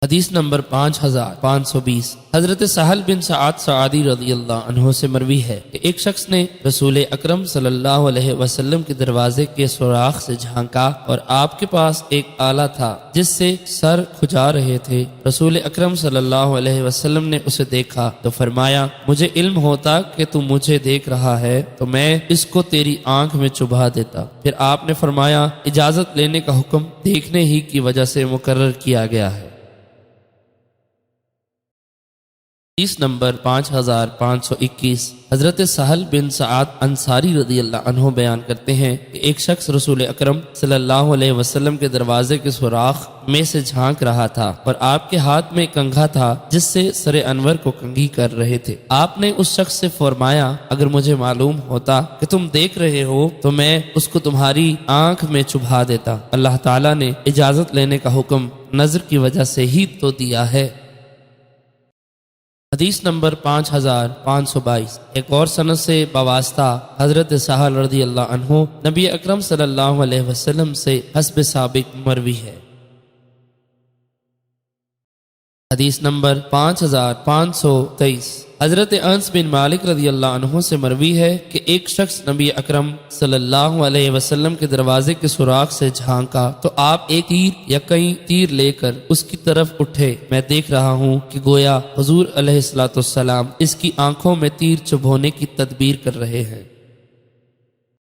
حدیث نمبر 5520 حضرت سہل بن سعد سعادی رضی اللہ عنہ سے مروی ہے کہ ایک شخص نے رسول اکرم صلی اللہ علیہ وسلم کے دروازے کے سوراخ سے جھانکا اور آپ کے پاس ایک آلہ تھا جس سے سر کھجا رہے تھے۔ رسول اکرم صلی اللہ علیہ وسلم نے اسے دیکھا تو فرمایا، مجھے علم ہوتا کہ تو مجھے دیکھ رہا ہے تو میں اس کو تیری آنکھ میں چبھا دیتا۔ پھر آپ نے فرمایا، اجازت لینے کا حکم دیکھنے ہی کی وجہ سے مقرر کیا گیا ہے۔ حدیث نمبر 5521 حضرت سہل بن سعد انصاری رضی اللہ عنہ بیان کرتے ہیں کہ ایک شخص رسول اکرم صلی اللہ علیہ وسلم کے دروازے کے سوراخ میں سے جھانک رہا تھا اور آپ کے ہاتھ میں کنگھا تھا جس سے سر انور کو کنگھی کر رہے تھے۔ آپ نے اس شخص سے فرمایا، اگر مجھے معلوم ہوتا کہ تم دیکھ رہے ہو تو میں اس کو تمہاری آنکھ میں چبھا دیتا۔ اللہ تعالیٰ نے اجازت لینے کا حکم نظر کی وجہ سے ہی تو دیا ہے۔ حدیث نمبر 5522 ایک اور سند سے بواسطہ حضرت سہل رضی اللہ عنہ نبی اکرم صلی اللہ علیہ وسلم سے حسب سابق مروی ہے۔ حدیث نمبر 5523 حضرت انس بن مالک رضی اللہ عنہ سے مروی ہے کہ ایک شخص نبی اکرم صلی اللہ علیہ وسلم کے دروازے کے سوراخ سے جھانکا تو آپ ایک تیر یا کئی تیر لے کر اس کی طرف اٹھے۔ میں دیکھ رہا ہوں کہ گویا حضور علیہ الصلوۃ والسلام اس کی آنکھوں میں تیر چبھونے کی تدبیر کر رہے ہیں۔